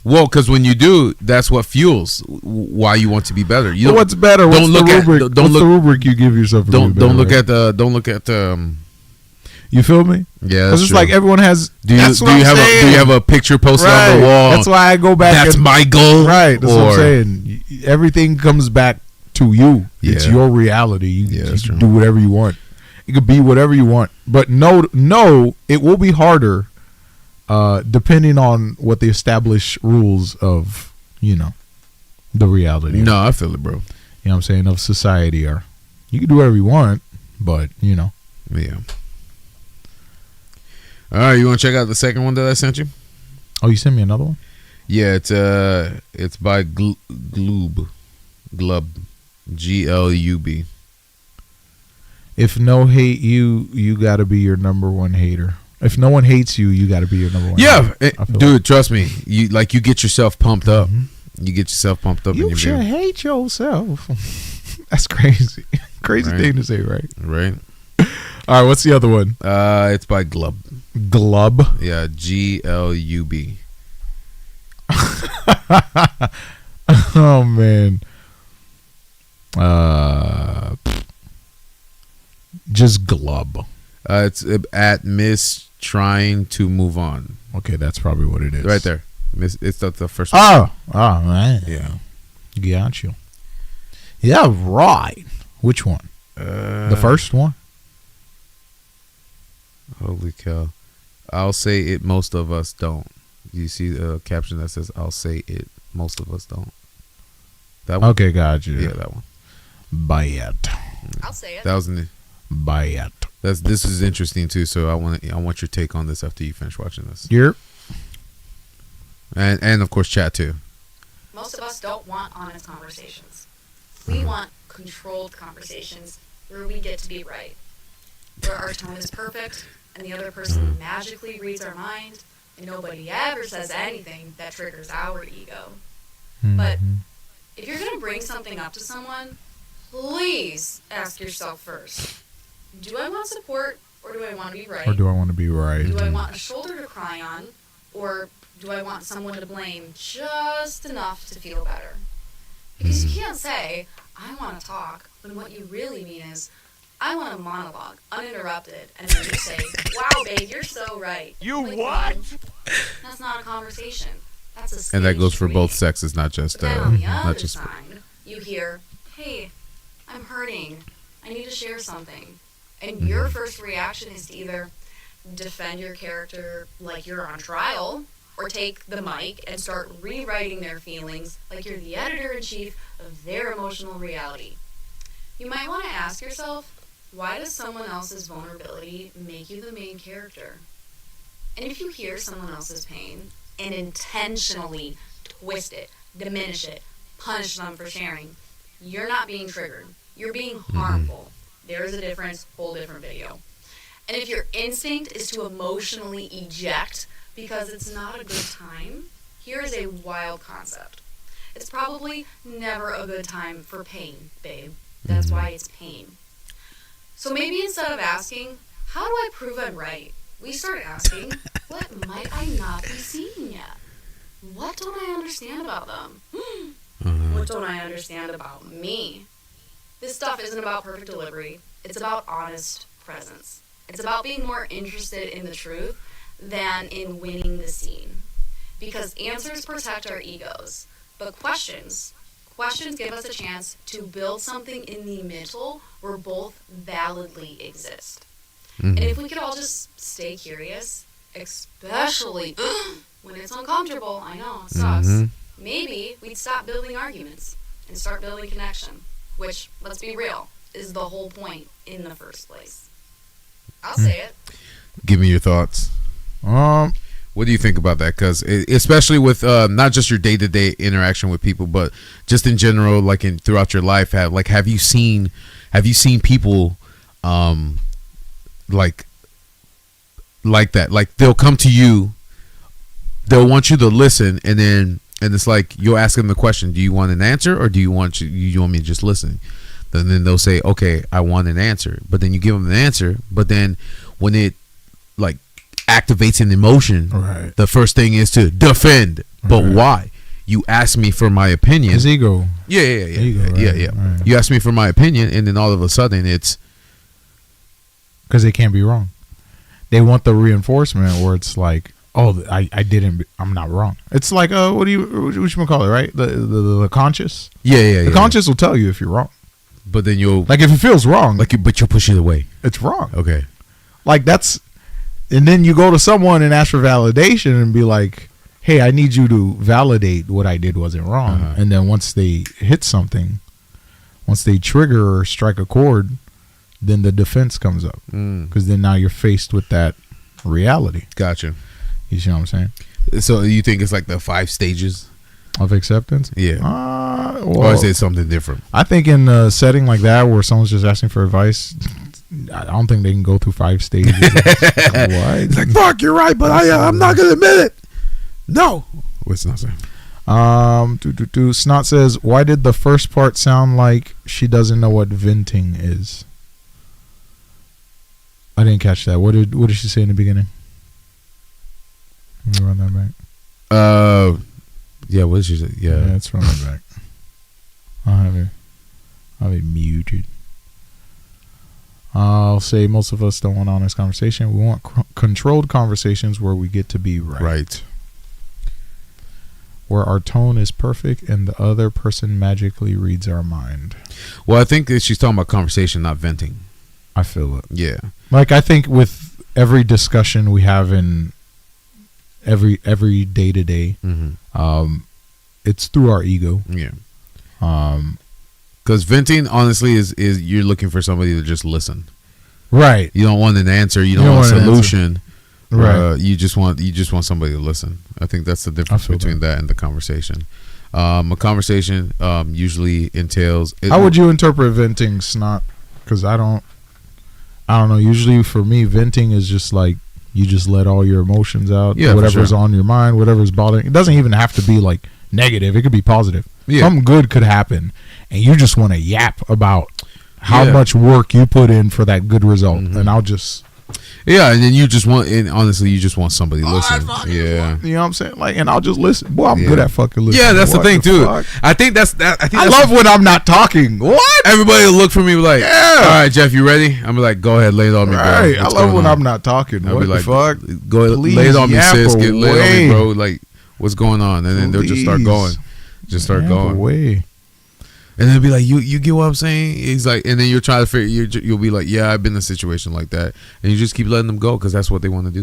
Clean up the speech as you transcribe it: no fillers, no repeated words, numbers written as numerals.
Well, because when you do, that's what fuels why you want to be better. You what's better? What's the rubric you give yourself? Don't look at the. You feel me? Yeah, because it's true. like everyone has. Do you have a picture posted on the wall? That's why I go back. That's my goal. Right. That's what I'm saying. Everything comes back to you. Yeah. It's your reality. You do whatever you want. It could be whatever you want, but no, it will be harder, depending on what the established rules of the reality. No, I feel it, bro. You know what I'm saying, of society are. You can do whatever you want, but Yeah. All right, you want to check out the second one that I sent you? Oh, you sent me another one? Yeah, it's by Glub, Glub. If no hate you gotta be your number one hater. If no one hates you, you gotta be your number one. Yeah, dude, trust me. You get yourself pumped up. You get yourself pumped up. You should hate yourself. That's crazy. Crazy thing to say, right? Right. All right, what's the other one? It's by Glub. Glub? Yeah, Glub. Oh man. Just Glub. It's at Miss Trying to Move On. Okay, that's probably what it is. Right there. It's the first one. Oh man. Yeah. Got you. Yeah, right. Which one? The first one? Holy cow. I'll say it, most of us don't. You see the caption that says, I'll say it, most of us don't. That one? Okay, got you. Yeah, that one. Buy it. I'll say it. That was in the... Buy it. This is interesting too, so I want your take on this after you finish watching this. Yep. And of course chat too. Most of us don't want honest conversations. We want controlled conversations where we get to be right. Where our tone is perfect and the other person magically reads our mind and nobody ever says anything that triggers our ego. But if you're going to bring something up to someone, please ask yourself first, do I want support or do I want to be right? Or do I want to be right? Do I want a shoulder to cry on or do I want someone to blame just enough to feel better? Because you can't say, I want to talk, when what you really mean is, I want a monologue, uninterrupted, and then you say, wow, babe, you're so right. You what? That's not a conversation. That's a stage And that goes for tweet. both sexes, not just But then on the not other just. side, you hear, hey, I'm hurting. I need to share something. And your first reaction is to either defend your character like you're on trial, or take the mic and start rewriting their feelings like you're the editor-in-chief of their emotional reality. You might want to ask yourself, why does someone else's vulnerability make you the main character? And if you hear someone else's pain and intentionally twist it, diminish it, punish them for sharing, you're not being triggered. You're being harmful. There's a difference, whole different video. And if your instinct is to emotionally eject because it's not a good time, here is a wild concept. It's probably never a good time for pain, babe. That's why it's pain. So maybe instead of asking, how do I prove I'm right? We start asking, what might I not be seeing yet? What don't I understand about them? What don't I understand about me? This stuff isn't about perfect delivery. It's about honest presence. It's about being more interested in the truth than in winning the scene. Because answers protect our egos, but questions give us a chance to build something in the middle where both validly exist. And if we could all just stay curious, especially when it's uncomfortable, I know, it sucks, maybe we'd stop building arguments and start building connection, which, let's be real, is the whole point in the first place. I'll say it. Give me your thoughts. What do you think about that? Because especially with not just your day-to-day interaction with people, but just in general, like throughout your life, have you seen people like that? Like they'll come to you, they'll want you to listen, and it's like you'll ask them the question: do you want an answer, or do you want me to just listen? Then they'll say, okay, I want an answer. But then you give them an answer, but then when it like activates an emotion, right, the first thing is to defend. But why? You asked me for my opinion. His ego. Yeah. Ego, right? Yeah. Right. You asked me for my opinion, and then all of a sudden it's because they can't be wrong. They want the reinforcement where it's like, oh, I'm not wrong. It's like, what you call it, right? The conscious. Yeah. The conscious will tell you if you're wrong. But then you'll like if it feels wrong, but you'll push it away. It's wrong. Okay. Like that's, and then you go to someone and ask for validation and be like, hey, I need you to validate what I did wasn't wrong. Uh-huh. And then once they hit something, once they trigger or strike a chord, then the defense comes up. Because then now you're faced with that reality. Gotcha. You see what I'm saying? So you think it's like the 5 stages of acceptance? Yeah. Or is it something different? I think in a setting like that where someone's just asking for advice, I don't think they can go through 5 stages. What? It's like, fuck, you're right, but I'm not gonna admit it. No. What's not saying? Snot says, why did the first part sound like she doesn't know what venting is? I didn't catch that. What did she say in the beginning? Let me run that back. Yeah, what did she say? Yeah, let's run that back. I'll have it muted. I'll say most of us don't want honest conversation. We want controlled conversations where we get to be right. Right. Where our tone is perfect and the other person magically reads our mind. Well, I think that she's talking about conversation, not venting. I feel it. Yeah. Like I think with every discussion we have in every day to day, it's through our ego. Yeah. Because venting, honestly, is you're looking for somebody to just listen. Right. You don't want an answer. You don't want a solution. Right. You just want somebody to listen. I think that's the difference between that and the conversation. A conversation usually entails. How would you interpret venting, Snot? Because I don't know. Usually for me, venting is just like you just let all your emotions out. Yeah, whatever's on your mind, whatever's bothering. It doesn't even have to be like negative. It could be positive. Yeah. Something good could happen, and you just want to yap about how much work you put in for that good result. And I'll just and then you just want, and honestly, you just want somebody to listen. Yeah, you know what I'm saying? Like, and I'll just listen. Boy, I'm good at fucking listening. Yeah, that's the thing too. I think that's that. I love when I'm not talking. What? Everybody will look for me like, all right, Jeff, you ready? I'm like, go ahead, lay it on me, bro. Right. I love when I'm not talking. What the fuck? Go ahead, lay it on me, sis. Lay it on me, bro. Like, what's going on? And then they'll just start going. Just start going. Away. And then be like, you get what I'm saying? He's like, and then you'll try to figure. You'll be like, yeah, I've been in a situation like that, and you just keep letting them go because that's what they want to do.